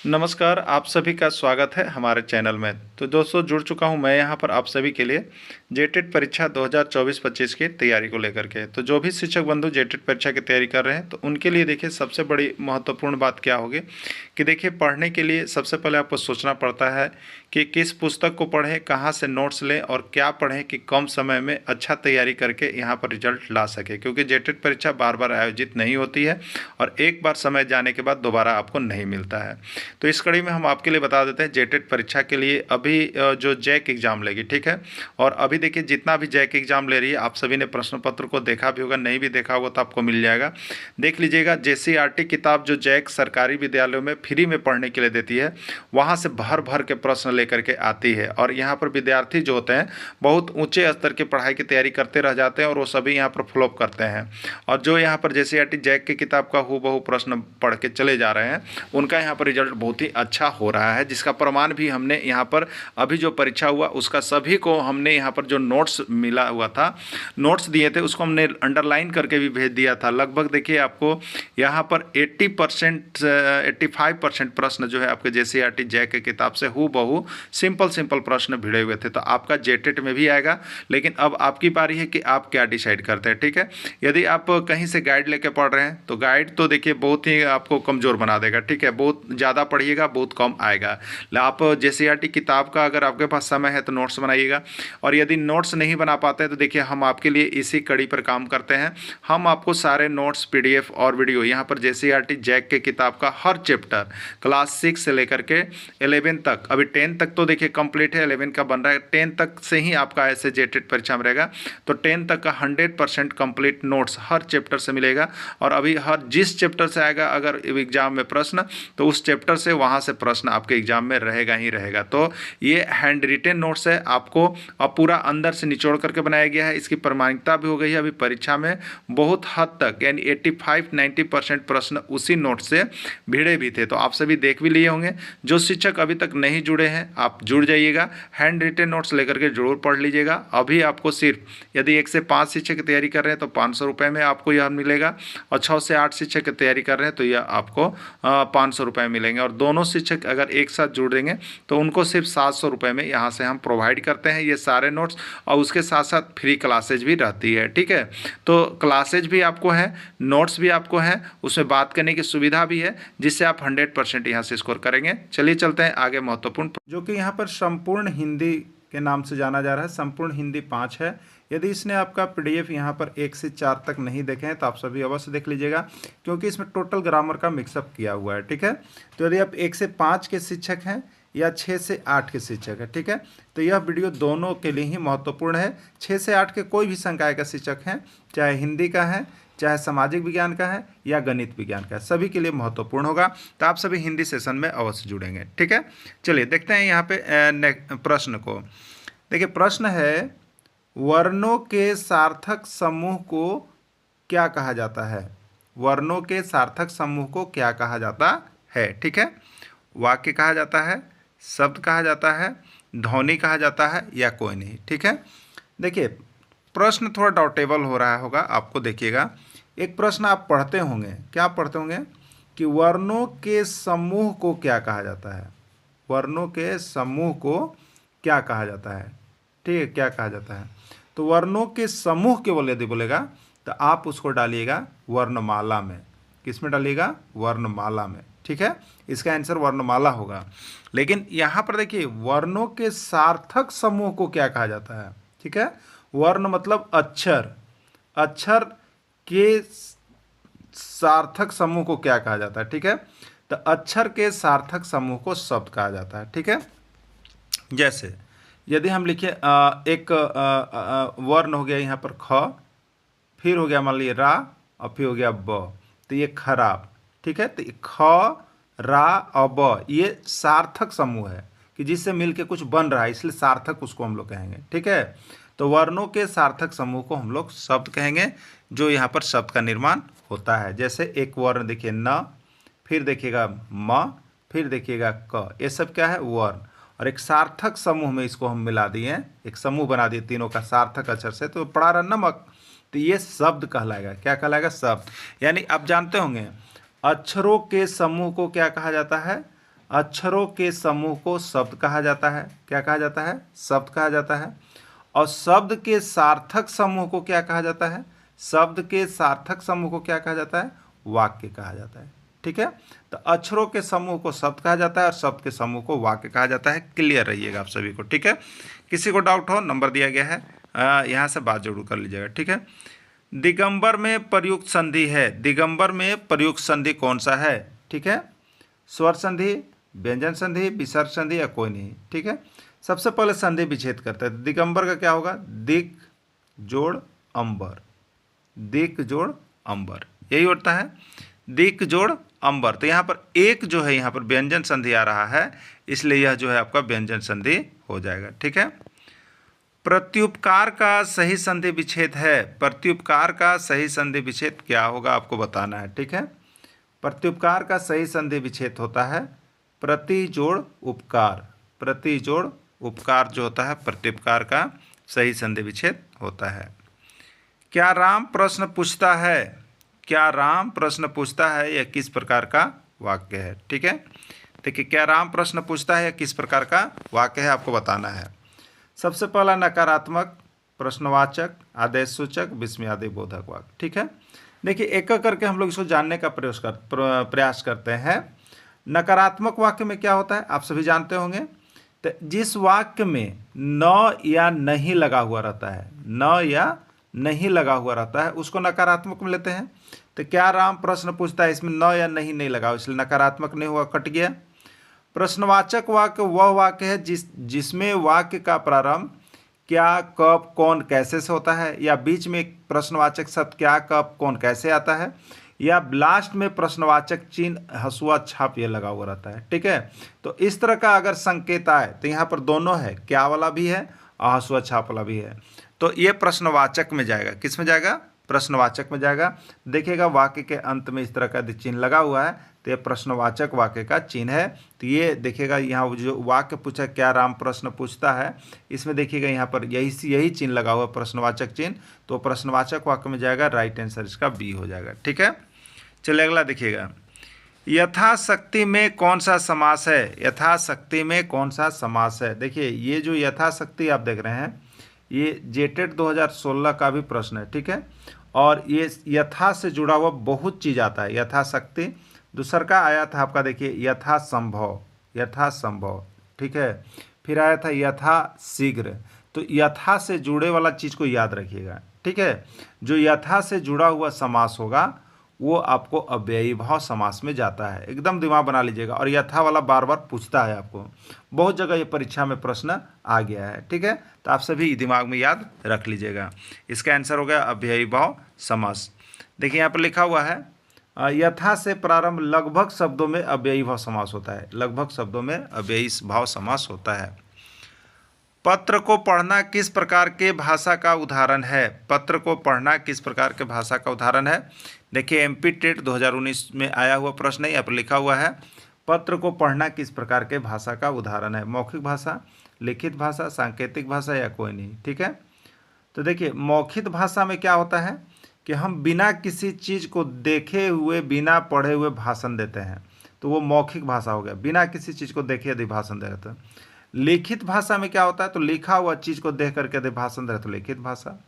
नमस्कार, आप सभी का स्वागत है हमारे चैनल में। तो दोस्तों जुड़ चुका हूं मैं यहां पर आप सभी के लिए जेटेट परीक्षा 2024-25 की तैयारी को लेकर के। तो जो भी शिक्षक बंधु जेटेट परीक्षा की तैयारी कर रहे हैं तो उनके लिए देखिए सबसे बड़ी महत्वपूर्ण बात क्या होगी कि देखिए पढ़ने के लिए सबसे पहले आपको सोचना पड़ता है कि किस पुस्तक को पढ़ें, कहाँ से नोट्स लें और क्या पढ़ें कि कम समय में अच्छा तैयारी करके यहाँ पर रिजल्ट ला सके, क्योंकि जेटेट परीक्षा बार बार आयोजित नहीं होती है और एक बार समय जाने के बाद दोबारा आपको नहीं मिलता है। तो इस कड़ी में हम आपके लिए बता देते हैं जेटेट परीक्षा के लिए अभी जो जैक एग्ज़ाम लेगी, ठीक है। और अभी देखिए जितना भी जैक एग्ज़ाम ले रही है आप सभी ने प्रश्न पत्र को देखा भी होगा, नहीं भी देखा होगा तो आपको मिल जाएगा, देख लीजिएगा। जेसीईआरटी किताब जो जैक सरकारी विद्यालयों में फ्री में पढ़ने के लिए देती है, वहाँ से भर भर के प्रश्न लेकर के आती है और यहाँ पर विद्यार्थी जो होते हैं बहुत ऊंचे स्तर की पढ़ाई की तैयारी करते रह जाते हैं और वो सभी यहाँ पर फ्लॉप करते हैं। और जो यहाँ पर जेसीईआरटी जैक की किताब का हूबहू प्रश्न पढ़ के चले जा रहे हैं उनका यहाँ पर रिजल्ट बहुत ही अच्छा हो रहा है, जिसका प्रमाण भी हमने यहाँ पर अभी जो परीक्षा हुआ उसका सभी को हमने यहाँ पर जो नोट्स मिला हुआ था, नोट्स दिए थे उसको हमने अंडरलाइन करके भी भेज दिया था। लगभग देखिए आपको यहाँ पर 80% 85% प्रश्न जो है आपके जेसीईआरटी जैक की किताब से हूबहू सिंपल प्रश्न भिड़े हुए थे। तो आपका जेटेट में भी आएगा, लेकिन अब आपकी बारी है कि आप क्या डिसाइड करते हैं, ठीक है। यदि आप कहीं से गाइड लेके पढ़ रहे हैं तो गाइड तो देखिए बहुत ही आपको कमज़ोर बना देगा, ठीक है। बहुत ज़्यादा पढ़िएगा बहुत कम आएगा। आप जेसीईआरटी किताब का अगर आपके पास समय है तो नोट्स बनाइएगा, और यदि नोट्स नहीं बना पाते हैं तो देखिए हम आपके लिए इसी कड़ी पर काम करते हैं। हम आपको सारे नोट्स पीडीएफ और वीडियो यहाँ पर जेसीईआरटी जैक के किताब का हर चैप्टर क्लास 6 से लेकर के 11 तक, अभी 10 तक तो देखिए कंप्लीट है, 11 का बन रहा है, 10 तक से ही आपका ऐसे जेटेट परीक्षा में रहेगा। तो 10 तक का 100% कंप्लीट नोट्स हर चैप्टर से मिलेगा। और अभी हर जिस चैप्टर से आएगा अगर एग्जाम में प्रश्न तो उस चैप्टर से वहाँ से प्रश्न आपके एग्जाम में रहेगा ही रहेगा। तो ये हैंड रिटेन नोट्स है, आपको अब पूरा अंदर से निचोड़ करके बनाया गया है। इसकी प्रामाणिकता भी हो गई है अभी परीक्षा में बहुत हद तक, यानी 85-90% प्रश्न उसी नोट से भिड़े भी थे। तो आप सभी देख भी लिए होंगे। जो शिक्षक अभी तक नहीं जुड़े हैं आप जुड़ जाइएगा, हैंड रिटेन नोट्स लेकर के जरूर पढ़ लीजिएगा। अभी आपको सिर्फ यदि 1 से 5 शिक्षक की तैयारी कर रहे हैं तो 500 रुपये में आपको यह मिलेगा, और 6 से 8 शिक्षक की तैयारी कर रहे हैं तो यह आपको 500 रुपये मिलेंगे। और दोनों शिक्षक अगर एक साथ जुड़ देंगे तो उनको सिर्फ 700 रुपये में यहाँ से हम प्रोवाइड करते हैं ये सारे नोट्स, और उसके साथ साथ फ्री क्लासेज भी रहती है, ठीक है। तो क्लासेज भी आपको है, नोट्स भी आपको है, उसमें बात करने की सुविधा भी है, जिससे आप 100% यहाँ से स्कोर करेंगे। चलिए चलते हैं आगे महत्वपूर्ण, जो कि यहाँ पर संपूर्ण हिंदी के नाम से जाना जा रहा है। संपूर्ण हिंदी 5 है। यदि इसने आपका पीडीएफ यहाँ पर 1 से 4 तक नहीं देखे हैं तो आप सभी अवश्य देख लीजिएगा, क्योंकि इसमें टोटल ग्रामर का मिक्सअप किया हुआ है, ठीक है। तो यदि आप 1 से 5 के शिक्षक हैं या 6 से 8 के शिक्षक हैं, ठीक है, तो यह वीडियो दोनों के लिए ही महत्वपूर्ण है। 6 से 8 के कोई भी संकाय का शिक्षक हैं, चाहे हिंदी का है, चाहे सामाजिक विज्ञान का है या गणित विज्ञान का है, सभी के लिए महत्वपूर्ण होगा। तो आप सभी हिंदी सेशन में अवश्य जुड़ेंगे, ठीक है। चलिए देखते हैं यहाँ पे प्रश्न को। देखिए प्रश्न है, वर्णों के सार्थक समूह को क्या कहा जाता है? वर्णों के सार्थक समूह को क्या कहा जाता है, ठीक है। वाक्य कहा जाता है, शब्द कहा जाता है, ध्वनि कहा जाता है या कोई नहीं, ठीक है। देखिए प्रश्न थोड़ा डाउटेबल हो रहा होगा आपको, देखिएगा। एक प्रश्न आप पढ़ते होंगे, क्या पढ़ते होंगे कि वर्णों के समूह को क्या कहा जाता है? वर्णों के समूह को क्या कहा जाता है, ठीक है, क्या कहा जाता है? तो वर्णों के समूह केवल यदि बोलेगा तो आप उसको डालिएगा वर्णमाला में। किस में डालिएगा? वर्णमाला में, ठीक है। इसका आंसर वर्णमाला होगा। लेकिन यहाँ पर देखिए वर्णों के सार्थक समूह को क्या कहा जाता है, ठीक है। वर्ण मतलब अक्षर, अक्षर के सार्थक समूह को क्या कहा जाता है, ठीक है। तो अक्षर के सार्थक समूह को शब्द कहा जाता है, ठीक है। जैसे यदि हम लिखे एक वर्ण हो गया यहाँ पर ख, फिर हो गया मान लीजिए रा, और फिर हो गया ब, तो ये खराब, ठीक है। तो ख, रा और ब ये सार्थक समूह है कि जिससे मिलके कुछ बन रहा है, इसलिए सार्थक उसको हम लोग कहेंगे, ठीक है। तो वर्णों के सार्थक समूह को हम लोग शब्द कहेंगे, जो यहाँ पर शब्द का निर्माण होता है। जैसे एक वर्ण देखिए न, फिर देखिएगा म, फिर देखिएगा क, ये सब क्या है? वर्ण। और एक सार्थक समूह में इसको हम मिला दिए, एक समूह बना दिए तीनों का सार्थक अक्षर से, तो पड़ा रहा नमक, तो ये शब्द कहलाएगा। क्या कहलाएगा? शब्द। यानी आप जानते होंगे अक्षरों के समूह को क्या कहा जाता है? अक्षरों के समूह को शब्द कहा जाता है। क्या कहा जाता है? शब्द कहा जाता है। और शब्द के सार्थक समूह को क्या कहा जाता है? शब्द के सार्थक समूह को क्या कहा जाता है? वाक्य कहा जाता है। ठीक है, तो अक्षरों के समूह को शब्द कहा जाता है और शब्द के समूह को वाक्य कहा जाता है। क्लियर रहिएगा आप सभी को। ठीक है, किसी को डाउट हो, नंबर दिया गया है, यहाँ से बात जरूर कर लीजिएगा। ठीक है, दिगंबर में प्रयुक्त संधि है। दिगंबर में प्रयुक्त संधि कौन सा है? ठीक है, स्वर संधि, व्यंजन संधि, विसर्ग संधि या कोई नहीं। ठीक है, सबसे पहले संधि विच्छेद करते हैं। दिगंबर का क्या होगा? दिक जोड़ अंबर, दिक जोड़ अंबर, यही होता है, दिक जोड़ अंबर। तो यहाँ पर एक जो है यहाँ पर व्यंजन संधि आ रहा है, इसलिए यह जो है आपका व्यंजन संधि हो जाएगा। ठीक है, प्रत्युपकार का सही संधि विच्छेद है। प्रत्युपकार का सही संधि विच्छेद क्या होगा आपको बताना है। ठीक है, प्रत्युपकार का सही संधि विच्छेद होता है प्रति जोड़ उपकार। प्रति जोड़ उपकार जो होता है प्रत्युपकार का सही संधि विच्छेद होता है। क्या राम प्रश्न पूछता है? क्या राम प्रश्न पूछता है यह किस प्रकार का वाक्य है? ठीक है, देखिए, क्या राम प्रश्न पूछता है यह किस प्रकार का वाक्य है आपको बताना है। सबसे पहला नकारात्मक, प्रश्नवाचक, आदेश सूचक, विस्मयादि बोधक वाक्य। ठीक है, देखिए एक एक करके हम लोग इसको जानने का प्रयास करते हैं। नकारात्मक वाक्य में क्या होता है आप सभी जानते होंगे। तो जिस वाक्य में न या नहीं लगा हुआ रहता है, न या नहीं लगा हुआ रहता है, उसको नकारात्मक में लेते हैं। तो क्या राम प्रश्न पूछता है, इसमें न या नहीं लगा, इसलिए नकारात्मक नहीं हुआ, कट गया। प्रश्नवाचक वाक्य वह वाक्य है जिसमें वाक्य का प्रारंभ क्या, कब, कौन, कैसे से होता है, या बीच में प्रश्नवाचक शब्द क्या, कब, कौन, कैसे आता है, या लास्ट में प्रश्नवाचक चिन्ह हंसुआ छाप ये लगा हुआ रहता है। ठीक है, तो इस तरह का अगर संकेत आए तो यहाँ पर दोनों है, क्या वाला भी है और हंसुआ छाप वाला भी है, तो ये प्रश्नवाचक में जाएगा। किस में जाएगा? प्रश्नवाचक में जाएगा। देखिएगा वाक्य के अंत में इस तरह का चिन्ह लगा हुआ है, तो ये प्रश्नवाचक वाक्य का चिन्ह है। तो ये देखिएगा यहाँ जो वाक्य पूछा, क्या राम प्रश्न पूछता है, इसमें देखिएगा यहाँ पर यही चिन्ह लगा हुआ है, प्रश्नवाचक चिन्ह, तो प्रश्नवाचक वाक्य में जाएगा। राइट आंसर इसका बी हो जाएगा। ठीक है, चलिए अगला देखिएगा, यथाशक्ति में कौन सा समास है? यथाशक्ति में कौन सा समास है? देखिए ये जो यथाशक्ति आप देख रहे हैं, ये जेटेट 2016 का भी प्रश्न है। ठीक है, और ये यथा से जुड़ा हुआ बहुत चीज़ आता है। यथाशक्ति, दूसरा का आया था आपका, देखिए यथासंभव, यथासंभव। ठीक है, फिर आया था यथा शीघ्र। तो यथा से जुड़े वाला चीज़ को याद रखिएगा। ठीक है, जो यथा से जुड़ा हुआ समास होगा वो आपको अव्ययी भाव समास में जाता है, एकदम दिमाग बना लीजिएगा। और यथा वाला बार बार पूछता है आपको, बहुत जगह ये परीक्षा में प्रश्न आ गया है। ठीक है, तो आप सभी दिमाग में याद रख लीजिएगा। इसका आंसर हो गया अव्ययी भाव समास। देखिए यहाँ पर लिखा हुआ है, यथा से प्रारंभ लगभग शब्दों में अव्ययी भाव समास होता है। लगभग शब्दों में अव्ययी भाव समास होता है। पत्र को पढ़ना किस प्रकार के भाषा का उदाहरण है? पत्र को पढ़ना किस प्रकार के भाषा का उदाहरण है? देखिए एमपी टेट 2019 में आया हुआ प्रश्न है, यहाँ पर लिखा हुआ है, पत्र को पढ़ना किस प्रकार के भाषा का उदाहरण है? मौखिक भाषा, लिखित भाषा, सांकेतिक भाषा या कोई नहीं। ठीक है, तो देखिए मौखिक भाषा में क्या होता है कि हम बिना किसी चीज़ को देखे हुए, बिना पढ़े हुए भाषण देते हैं, तो वो मौखिक भाषा हो गया। बिना किसी चीज़ को देखे यदि भाषण दे रहे हैं। लिखित भाषा में क्या होता है, तो लिखा हुआ चीज़ को देख करके यदि भाषण दे रहे तो लिखित भाषा,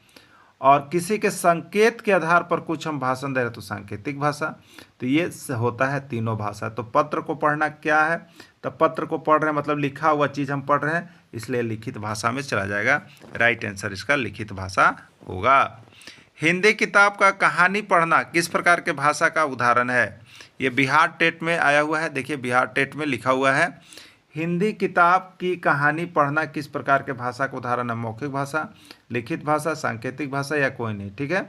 और किसी के संकेत के आधार पर कुछ हम भाषण दे रहे तो सांकेतिक भाषा। तो ये होता है तीनों भाषा। तो पत्र को पढ़ना क्या है, तो पत्र को पढ़ रहे हैं मतलब लिखा हुआ चीज़ हम पढ़ रहे हैं, इसलिए लिखित भाषा में चला जाएगा। राइट आंसर इसका लिखित भाषा होगा। हिंदी किताब का कहानी पढ़ना किस प्रकार के भाषा का उदाहरण है? ये बिहार टेट में आया हुआ है। देखिए बिहार टेट में लिखा हुआ है, हिंदी किताब की कहानी पढ़ना किस प्रकार के भाषा का उदाहरण है? मौखिक भाषा, लिखित भाषा, सांकेतिक भाषा या कोई नहीं। ठीक है,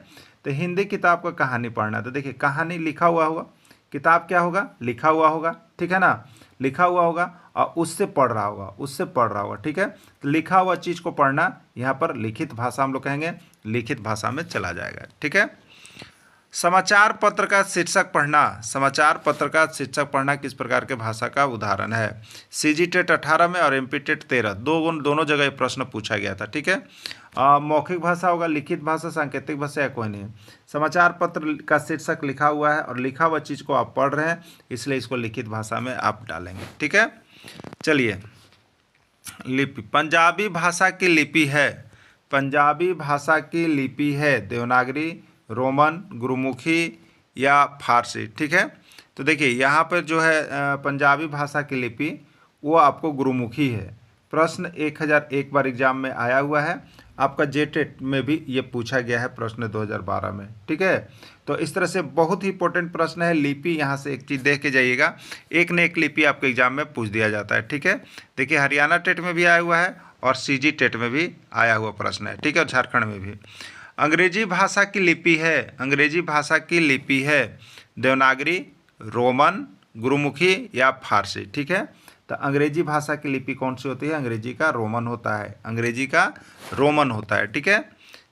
तो हिंदी किताब का कहानी पढ़ना, तो देखिए कहानी लिखा हुआ होगा, किताब क्या होगा? लिखा हुआ होगा। ठीक है ना, लिखा हुआ होगा और उससे पढ़ रहा होगा, उससे पढ़ रहा होगा। ठीक है, तो लिखा हुआ चीज़ को पढ़ना यहाँ पर लिखित भाषा हम लोग कहेंगे, लिखित भाषा में चला जाएगा। ठीक है, समाचार पत्र का शीर्षक पढ़ना, समाचार पत्र का शीर्षक पढ़ना किस प्रकार के भाषा का उदाहरण है? सीजी टेट 18 में और एमपी टेट 13 दोनों जगह ये प्रश्न पूछा गया था। ठीक है, मौखिक भाषा होगा, लिखित भाषा, सांकेतिक भाषा या कोई नहीं। समाचार पत्र का शीर्षक लिखा हुआ है और लिखा हुआ चीज़ को आप पढ़ रहे हैं, इसलिए इसको लिखित भाषा में आप डालेंगे। ठीक है, चलिए लिपि, पंजाबी भाषा की लिपि है, पंजाबी भाषा की लिपि है देवनागरी, रोमन, गुरुमुखी या फारसी। ठीक है, तो देखिए यहाँ पर जो है पंजाबी भाषा की लिपि वो आपको गुरुमुखी है। प्रश्न 1001 बार एग्जाम में आया हुआ है, आपका जेटेट में भी ये पूछा गया है प्रश्न 2012 में। ठीक है, तो इस तरह से बहुत ही इंपॉर्टेंट प्रश्न है। लिपि यहाँ से एक चीज़ देख के जाइएगा, एक न एक लिपि आपके एग्जाम में पूछ दिया जाता है। ठीक है, देखिए हरियाणा टेट में भी आया हुआ है और सीजी टेट में भी आया हुआ प्रश्न है। ठीक है, और झारखंड में भी। अंग्रेजी भाषा की लिपि है, अंग्रेजी भाषा की लिपि है देवनागरी, रोमन, गुरुमुखी या फारसी। ठीक है, तो अंग्रेजी भाषा की लिपि कौन सी होती है? अंग्रेजी का रोमन होता है, अंग्रेजी का रोमन होता है। ठीक है,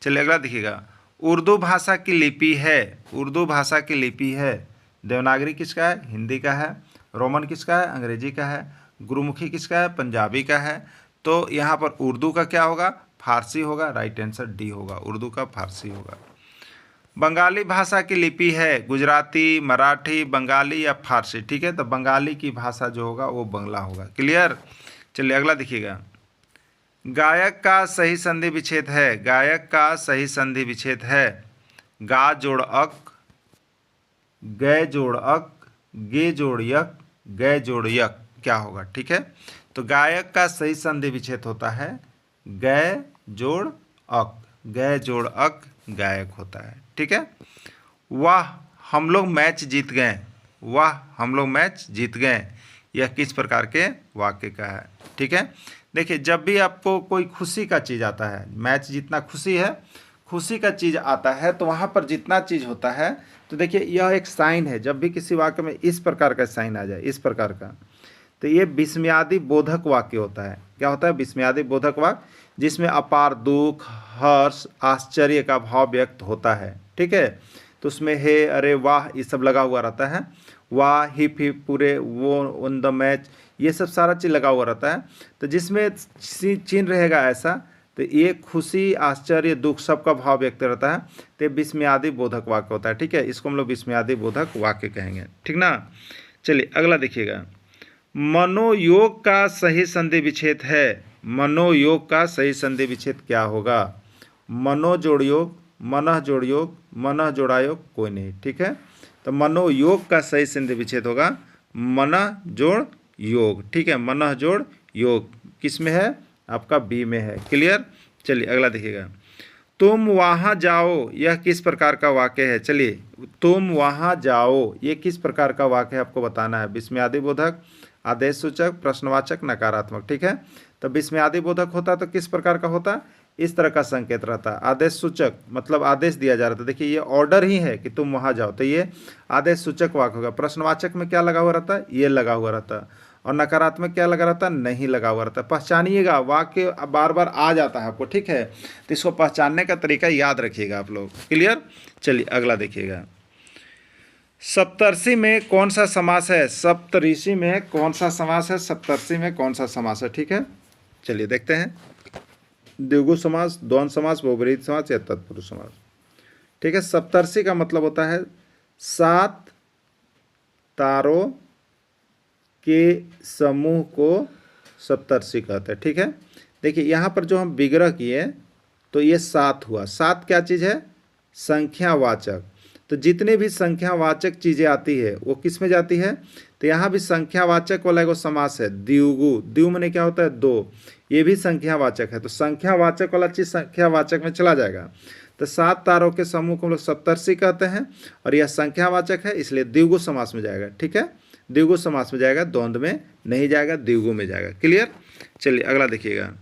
चलिए अगला देखिएगा। उर्दू भाषा की लिपि है, उर्दू भाषा की लिपि है देवनागरी किसका है? हिंदी का है। रोमन किसका है? अंग्रेजी का है। गुरुमुखी किसका है? पंजाबी का है। तो यहाँ पर उर्दू का क्या होगा? फारसी होगा। राइट आंसर डी होगा, उर्दू का फारसी होगा। बंगाली भाषा की लिपि है गुजराती, मराठी, बंगाली या फारसी। ठीक है, तो बंगाली की भाषा जो होगा वो बंगला होगा। क्लियर, चलिए अगला देखिएगा। गायक का सही संधि विच्छेद है, गायक का सही संधि विच्छेद है गा जोड़ अक, गै जोड़ अक, गे जोड़ यक, गै जोड़ यक, क्या होगा? ठीक है, तो गायक का सही संधि विच्छेद होता है गै जोड़ अक, गै जोड़ अक गायक होता है। ठीक है, वाह हम लोग मैच जीत गए, वाह हम लोग मैच जीत गए, यह किस प्रकार के वाक्य का है? ठीक है, देखिए जब भी आपको कोई खुशी का चीज़ आता है, मैच जीतना खुशी है, खुशी का चीज़ आता है तो वहाँ पर जितना चीज़ होता है, तो देखिए यह एक साइन है। जब भी किसी वाक्य में इस प्रकार का साइन आ जाए, इस प्रकार का, तो ये विस्मयादि बोधक वाक्य होता है। क्या होता है? विस्मयादि बोधक वाक्य, जिसमें अपार दुख, हर्ष, आश्चर्य का भाव व्यक्त होता है। ठीक है, तो उसमें हे, अरे, वाह, ये सब लगा हुआ रहता है। वाह, हिप हिप, पूरे, वो, ऑन द मैच, ये सब सारा चीज़ लगा हुआ रहता है। तो जिसमें चिन्ह रहेगा ऐसा, तो ये खुशी, आश्चर्य, दुख सबका भाव व्यक्त रहता है, तो ये विस्मयादि बोधक वाक्य होता है। ठीक है, इसको हम लोग विस्मयादि बोधक वाक्य कहेंगे। ठीक ना, चलिए अगला देखिएगा। मनोयोग का सही संधि विच्छेद है, मनोयोग का सही संधि विच्छेद क्या होगा? मनो जोड़ योग, मनः जोड़ योग, मनः जोड़ा योग, कोई नहीं। ठीक है, तो मनोयोग का सही संधि विच्छेद होगा मनः जोड़ योग। ठीक है, मनः जोड़ योग किस में है? आपका बी में है। क्लियर, चलिए अगला देखिएगा। तुम वहाँ जाओ, यह किस प्रकार का वाक्य है? चलिए, तुम वहाँ जाओ, ये किस प्रकार का वाक्य है आपको बताना है। विस्मयादि बोधक, आदेश सूचक, प्रश्नवाचक, नकारात्मक। ठीक है, तो विस्मयादि बोधक होता तो किस प्रकार का होता? इस तरह का संकेत रहता। आदेश सूचक मतलब आदेश दिया जा रहा था, देखिए ये ऑर्डर ही है कि तुम वहाँ जाओ, तो ये आदेश सूचक वाक्य होगा। प्रश्नवाचक में क्या लगा हुआ रहता? ये लगा हुआ रहता। और नकारात्मक क्या लगा रहता? नहीं लगा हुआ रहता। पहचानिएगा, वाक्य बार बार आ जाता है आपको। ठीक है, तो इसको पहचानने का तरीका याद रखिएगा आप लोग। क्लियर, चलिए अगला देखिएगा। सप्तर्षि में कौन सा समास है? सप्तऋषि में कौन सा समास है? सप्तर्षि में कौन सा समास है? ठीक है, चलिए देखते हैं। द्विगु समास, द्वंद्व समास, बहुब्रीहि समास या तत्पुरुष समास। ठीक है, सप्तर्षि का मतलब होता है 7 तारों के समूह को सप्तर्षि कहते हैं। ठीक है, देखिए यहाँ पर जो हम विग्रह किए तो ये 7 हुआ। 7 क्या चीज़ है? संख्यावाचक। तो जितने भी संख्यावाचक चीज़ें आती है वो किस में जाती है? तो यहाँ भी संख्यावाचक वाला एगो समास है द्विगु। द्विगु माने क्या होता है? 2। ये भी संख्यावाचक है, तो संख्यावाचक वाला चीज़ संख्यावाचक में चला जाएगा। तो 7 तारों के समूह को हम लोग सप्तर्षि कहते हैं और यह संख्यावाचक है, इसलिए द्विगु समास में जाएगा। ठीक है, द्विगु समास में जाएगा, द्वंद्व में नहीं जाएगा, द्विगु में जाएगा। क्लियर, चलिए अगला देखिएगा।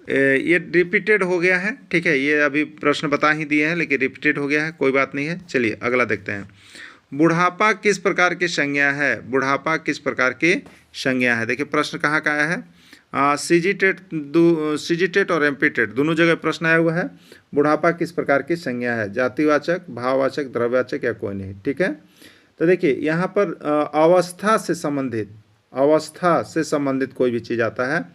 ये रिपीटेड हो गया है। ठीक है, ये अभी प्रश्न बता ही दिए हैं लेकिन रिपीटेड हो गया है, कोई बात नहीं है। चलिए अगला देखते हैं। बुढ़ापा किस प्रकार की संज्ञा है? बुढ़ापा किस प्रकार की संज्ञा है? देखिए प्रश्न कहाँ का आया है? सीजी टेट और एमपी टेट दोनों जगह प्रश्न आया हुआ है। बुढ़ापा किस प्रकार की संज्ञा है? जातिवाचक, भाववाचक, द्रव्यवाचक या कोई नहीं। ठीक है, तो देखिए यहाँ पर अवस्था से संबंधित कोई भी चीज़ आता है,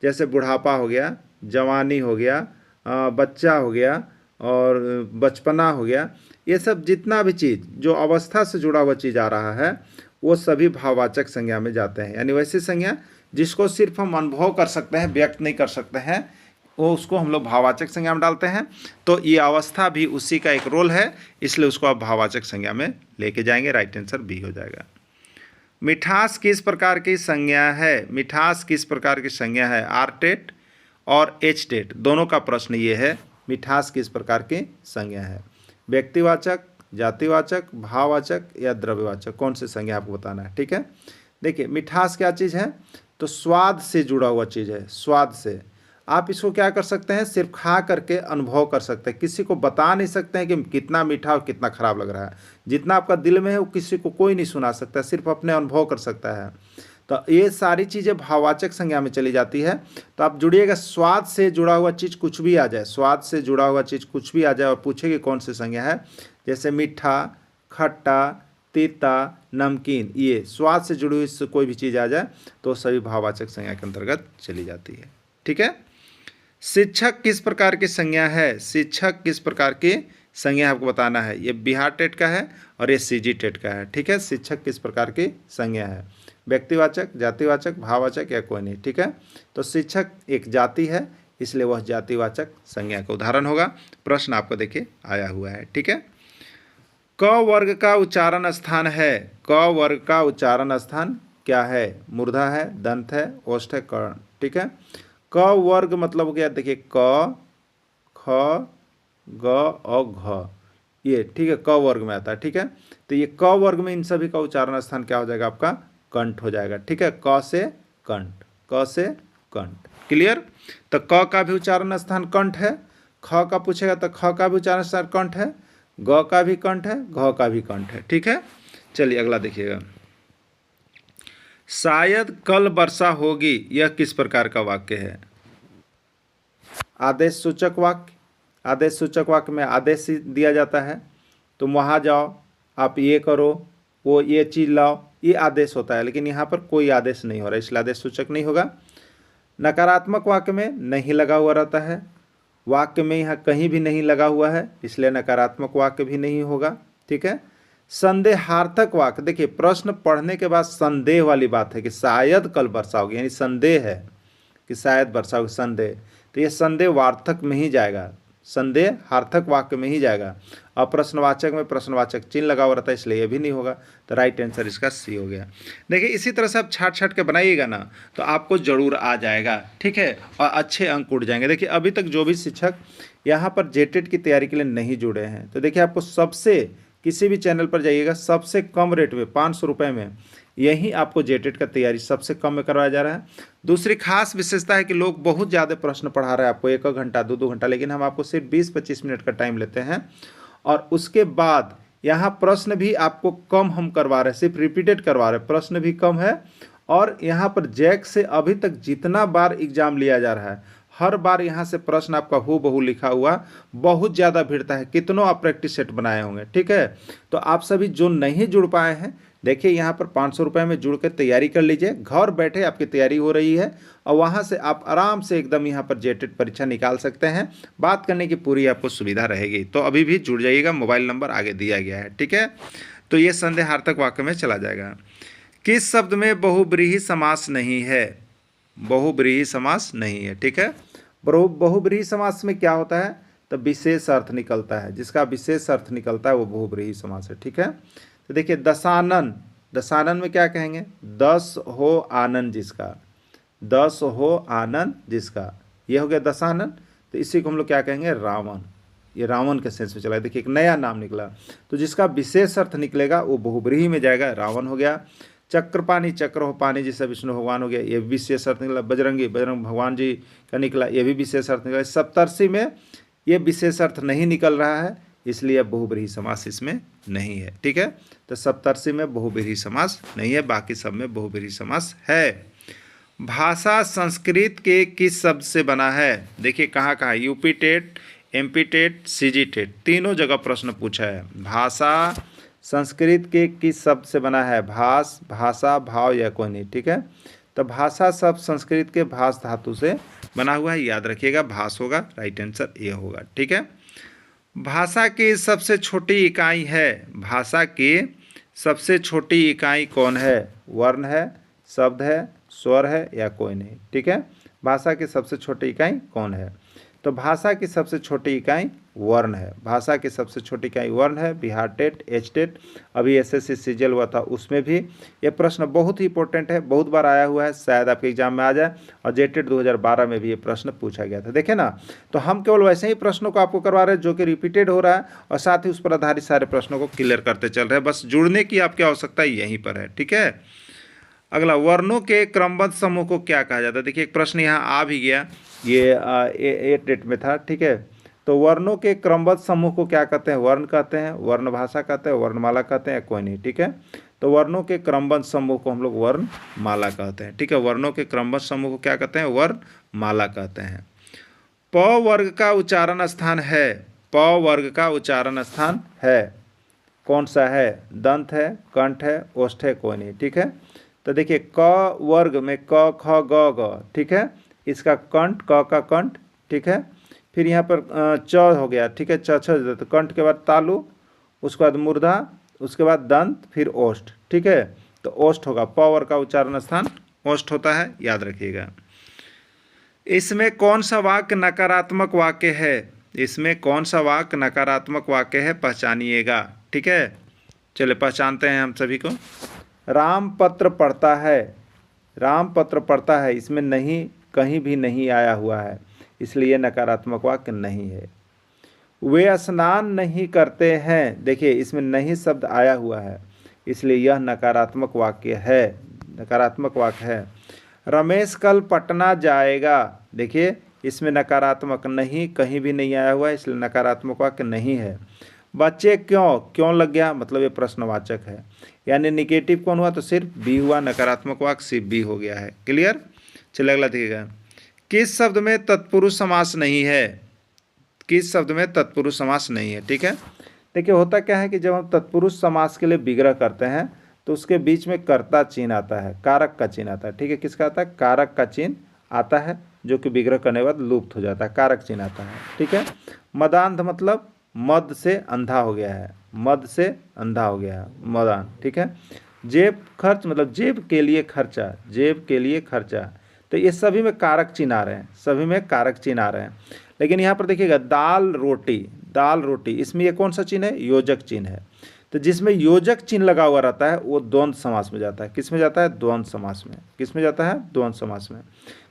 जैसे बुढ़ापा हो गया, जवानी हो गया, बच्चा हो गया और बचपना हो गया, ये सब जितना भी चीज़ जो अवस्था से जुड़ा हुआ चीज़ आ रहा है वो सभी भाववाचक संज्ञा में जाते हैं। यानी वैसी संज्ञा जिसको सिर्फ हम अनुभव कर सकते हैं, व्यक्त नहीं कर सकते हैं, वो उसको हम लोग भाववाचक संज्ञा में डालते हैं। तो ये अवस्था भी उसी का एक रोल है, इसलिए उसको आप भाववाचक संज्ञा में लेके जाएंगे। राइट आंसर बी हो जाएगा। मिठास किस प्रकार की संज्ञा है? मिठास किस प्रकार की संज्ञा है? आर टेट और एच टेट दोनों का प्रश्न ये है, मिठास किस प्रकार की संज्ञा है? व्यक्तिवाचक, जातिवाचक, भाववाचक या द्रव्यवाचक, कौन सी संज्ञा आपको बताना है। ठीक है, देखिए मिठास क्या चीज़ है? तो स्वाद से जुड़ा हुआ चीज़ है। स्वाद से आप इसको क्या कर सकते हैं? सिर्फ खा करके अनुभव कर सकते हैं, किसी को बता नहीं सकते हैं कि कितना मीठा और कितना खराब लग रहा है। जितना आपका दिल में है वो किसी को कोई नहीं सुना सकता, सिर्फ अपने अनुभव कर सकता है। तो ये सारी चीज़ें भाववाचक संज्ञा में चली जाती है। तो आप जुड़िएगा, स्वाद से जुड़ा हुआ चीज़ कुछ भी आ जाए, स्वाद से जुड़ा हुआ चीज़ कुछ भी आ जाए और पूछेगी कौन सी संज्ञा है, जैसे मीठा, खट्टा, तीता, नमकीन, ये स्वाद से जुड़ी हुई कोई भी चीज़ आ जाए तो सभी भाववाचक संज्ञा के अंतर्गत चली जाती है। ठीक है, शिक्षक किस प्रकार की संज्ञा है? शिक्षक किस प्रकार की संज्ञा आपको बताना है। ये बिहार टेट का है और ये सीजी टेट का है। ठीक है, शिक्षक किस प्रकार की संज्ञा है? व्यक्तिवाचक, जातिवाचक, भाववाचक या कोई नहीं। ठीक है, तो शिक्षक एक जाति है, इसलिए वह जातिवाचक संज्ञा का उदाहरण होगा। प्रश्न आपको देखिए आया हुआ है। ठीक है, क वर्ग का उच्चारण स्थान है। क वर्ग का उच्चारण स्थान क्या है? मूर्धा है, दंत है, ओष्ठ है, कर्ण। ठीक है, क वर्ग मतलब हो गया, देखिए क, ख, ग और घ, ये ठीक है क वर्ग में आता है। ठीक है, तो ये क वर्ग में इन सभी का उच्चारण स्थान क्या हो जाएगा? आपका कंठ हो जाएगा। ठीक है, क से कंठ, क से कंठ। क्लियर? तो क का भी उच्चारण स्थान कंठ है, ख का पूछेगा तो ख का भी उच्चारण स्थान कंठ है, ग का भी कंठ है, घ का भी कंठ है। ठीक है, चलिए अगला देखिएगा। शायद कल वर्षा होगी, यह किस प्रकार का वाक्य है? आदेश सूचक वाक्य। आदेश सूचक वाक्य में आदेश दिया जाता है, तुम वहाँ जाओ, आप ये करो, वो ये चीज़ लाओ, ये आदेश होता है। लेकिन यहाँ पर कोई आदेश नहीं हो रहा, इसलिए आदेश सूचक नहीं होगा। नकारात्मक वाक्य में नहीं लगा हुआ रहता है, वाक्य में यहाँ कहीं भी नहीं लगा हुआ है, इसलिए नकारात्मक वाक्य भी नहीं होगा। ठीक है, संदेहार्थक वाक्य, देखिए प्रश्न पढ़ने के बाद संदेह वाली बात है कि शायद कल वर्षा होगी, यानी संदेह है कि शायद वर्षा होगी, संदेह, तो ये संदेह वार्थक में ही जाएगा, संदेह हार्थक वाक्य में ही जाएगा। और प्रश्नवाचक में प्रश्नवाचक चिन्ह लगा हुआ रहता है, इसलिए ये भी नहीं होगा। तो राइट आंसर इसका सी हो गया। देखिए इसी तरह से आप छाट छाट के बनाइएगा ना तो आपको जरूर आ जाएगा। ठीक है, और अच्छे अंक उड़ जाएंगे। देखिए अभी तक जो भी शिक्षक यहाँ पर जेटेट की तैयारी के लिए नहीं जुड़े हैं, तो देखिए आपको सबसे, किसी भी चैनल पर जाइएगा, सबसे कम रेट में 500 रुपये में यही आपको जेटेट का तैयारी सबसे कम में करवाया जा रहा है। दूसरी खास विशेषता है कि लोग बहुत ज़्यादा प्रश्न पढ़ा रहे हैं आपको, 1 घंटा 2 घंटा, लेकिन हम आपको सिर्फ 20-25 मिनट का टाइम लेते हैं। और उसके बाद यहाँ प्रश्न भी आपको कम हम करवा रहे हैं, सिर्फ रिपीटेड करवा रहे हैं, प्रश्न भी कम है। और यहाँ पर जैक से अभी तक जितना बार एग्जाम लिया जा रहा है, हर बार यहाँ से प्रश्न आपका हूबहू लिखा हुआ बहुत ज़्यादा भिड़ता है। कितनों आप प्रैक्टिस सेट बनाए होंगे। ठीक है, तो आप सभी जो नहीं जुड़ पाए हैं, देखिए यहाँ पर 500 रुपये में जुड़ कर तैयारी कर लीजिए, घर बैठे आपकी तैयारी हो रही है और वहाँ से आप आराम से एकदम यहाँ पर जेटेट परीक्षा निकाल सकते हैं। बात करने की पूरी आपको सुविधा रहेगी। तो अभी भी जुड़ जाइएगा, मोबाइल नंबर आगे दिया गया है। ठीक है, तो ये संदेहार्थक वाक्य में चला जाएगा। किस शब्द में बहुब्रीहि समास नहीं है? बहुब्रीहि समास नहीं है। ठीक है, बहुब्रीहि समास में क्या होता है? तो विशेष अर्थ निकलता है, जिसका विशेष अर्थ निकलता है वो बहुब्रीहि समास है। ठीक है, तो देखिए दशानन, दशानन में क्या कहेंगे? 10 हो आनंद जिसका, 10 हो आनंद जिसका, ये हो गया दशानन। तो इसी को हम लोग क्या कहेंगे? रावण। ये रावण के सेंस में चला है। देखिए एक नया नाम निकला, तो जिसका विशेष अर्थ निकलेगा वो बहुब्रीहि में जाएगा, रावण हो गया। चक्रपाणी, चक्र हो पानी जिससे विष्णु भगवान हो गया, ये विशेष अर्थ निकला। बजरंगी, बजरंग भगवान जी का निकला, ये भी विशेष अर्थ निकला। सप्तर्षि में ये विशेष अर्थ नहीं निकल रहा है, इसलिए बहुब्रीहि समास इसमें नहीं है। ठीक है, तो सप्तर्षि में बहुब्रीहि समास नहीं है, बाकी सब में बहुब्रीहि समास है। भाषा संस्कृत के किस शब्द से बना है? देखिए कहाँ कहाँ, UP TET, MP TET, CG TET, तीनों जगह प्रश्न पूछा है। भाषा संस्कृत के किस शब्द से बना है? भास, भाषा, भाव या कोई नहीं। ठीक है, तो भाषा शब्द संस्कृत के भास धातु से बना हुआ है, याद रखिएगा भास होगा, राइट आंसर ये होगा। ठीक है, भाषा की सबसे छोटी इकाई है, भाषा की सबसे छोटी इकाई कौन है? वर्ण है, शब्द है, स्वर है या कोई नहीं। ठीक है, भाषा की सबसे छोटी इकाई कौन है? तो भाषा की सबसे छोटी इकाई वर्ण है। भाषा की सबसे छोटी इकाई वर्ण है। बिहार टेट, एच टेट, अभी एसएससी सीजीएल हुआ था उसमें भी ये प्रश्न बहुत ही इंपॉर्टेंट है, बहुत बार आया हुआ है, शायद आपके एग्जाम में आ जाए। और जेटेट 2012 में भी ये प्रश्न पूछा गया था, देखे ना। तो हम केवल वैसे ही प्रश्नों को आपको करवा रहे हैं जो कि रिपीटेड हो रहा है, और साथ ही उस पर आधारित सारे प्रश्नों को क्लियर करते चल रहे हैं। बस जुड़ने की आपकी आवश्यकता यहीं पर है। ठीक है, अगला, वर्णों के क्रमबद्ध समूह को क्या कहा जाता है? देखिए एक प्रश्न यहाँ आ भी गया, ये डेट में था। ठीक है, तो वर्णों के क्रमबद्ध समूह को क्या कहते हैं? वर्ण कहते हैं, वर्ण भाषा कहते हैं, वर्णमाला कहते हैं, कोई नहीं। ठीक है, तो वर्णों के क्रमबद्ध समूह को हम लोग वर्णमाला कहते हैं। ठीक है, वर्णों के क्रमबद्ध समूह को क्या कहते हैं? वर्णमाला कहते हैं। प वर्ग का उच्चारण स्थान है, प वर्ग का उच्चारण स्थान है, कौन सा है? दंत है, कंठ है, ओष्ठ है, कोई नहीं। ठीक है, तो देखिए क वर्ग में क ख ग ग, ठीक है, इसका कंठ, क का कंठ। ठीक है, फिर यहाँ पर च हो गया। ठीक है, च छ, तो कंठ के बाद तालु, उसके बाद मूर्धा, उसके बाद दंत, फिर ओष्ठ। ठीक है, तो ओष्ठ होगा, प वर्ग का उच्चारण स्थान ओष्ठ होता है, याद रखिएगा। इसमें कौन सा वाक्य नकारात्मक वाक्य है? इसमें कौन सा वाक्य नकारात्मक वाक्य है, पहचानिएगा। ठीक है, चलिए पहचानते हैं हम सभी को। राम पत्र पढ़ता है, राम पत्र पढ़ता है, इसमें नहीं, कहीं भी नहीं आया हुआ है, इसलिए नकारात्मक वाक्य नहीं है। वे स्नान नहीं करते हैं, देखिए इसमें नहीं शब्द आया हुआ है, इसलिए यह नकारात्मक वाक्य है, नकारात्मक वाक्य है। रमेश कल पटना जाएगा, देखिए इसमें नकारात्मक नहीं, कहीं भी नहीं आया हुआ है, इसलिए नकारात्मक वाक्य नहीं है। बच्चे क्यों, क्यों लग गया, मतलब ये प्रश्नवाचक है, यानी निगेटिव कौन हुआ? तो सिर्फ बी हुआ, नकारात्मक वाक्य सिर्फ बी हो गया है। क्लियर, चलिए अगला देखिएगा। किस शब्द में तत्पुरुष समास नहीं है? किस शब्द में तत्पुरुष समास नहीं है? ठीक है, देखिए होता क्या है कि जब हम तत्पुरुष समास के लिए विग्रह करते हैं तो उसके बीच में कर्ता चिन्ह आता है, कारक का चिन्ह आता है। ठीक है, किसका आता है? कारक का चिन्ह आता है, जो कि विग्रह करने के बाद लुप्त हो जाता है, कारक चिन्ह आता है। ठीक है, मदांध मतलब मद से अंधा हो गया है, मद से अंधा हो गया है, मदान। ठीक है, जेब खर्च मतलब जेब के लिए खर्चा, जेब के लिए खर्चा, तो ये सभी में कारक चिन्ह आ रहे हैं, सभी में कारक चिन्ह आ रहे हैं। लेकिन यहाँ पर देखिएगा दाल रोटी, दाल रोटी, इसमें ये कौन सा चिन्ह है? योजक चिन्ह है। तो जिसमें योजक चिन्ह लगा हुआ रहता है वो द्वंद्व समास में जाता है। किस में जाता है? द्वंद्व समास में। किस में जाता है? द्वंद्व समास में।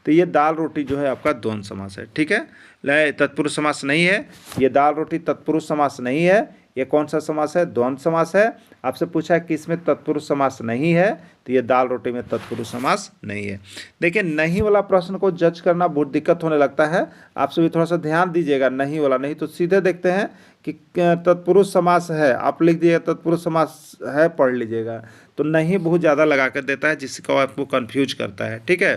तो ये दाल रोटी जो है आपका द्वंद्व समास है। ठीक है, तत्पुरुष समास नहीं है, ये दाल रोटी तत्पुरुष समास नहीं है। ये कौन सा समास है? द्वंद्व समास है। आपसे पूछा है कि इसमें तत्पुरुष समास नहीं है, तो ये दाल रोटी में तत्पुरुष समास नहीं है। देखिए नहीं वाला प्रश्न को जज करना बहुत दिक्कत होने लगता है, आप सभी थोड़ा सा ध्यान दीजिएगा। नहीं वाला, नहीं तो सीधे देखते हैं कि तत्पुरुष समास है, आप लिख दिए तत्पुरुष समास है, पढ़ लीजिएगा। तो नहीं बहुत ज़्यादा लगा कर देता है, जिसको आपको कंफ्यूज करता है। ठीक है,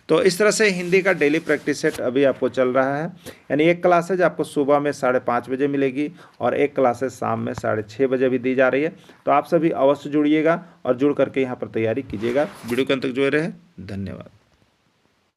तो इस तरह से हिंदी का डेली प्रैक्टिस सेट अभी आपको चल रहा है। यानी एक क्लासेज आपको सुबह में 5:30 बजे मिलेगी और एक क्लासेज शाम में 6:30 बजे भी दी जा रही है। तो आप सभी अवश्य जुड़िएगा और जुड़ करके यहाँ पर तैयारी कीजिएगा। वीडियो के अंत तक जुड़े रहे, धन्यवाद।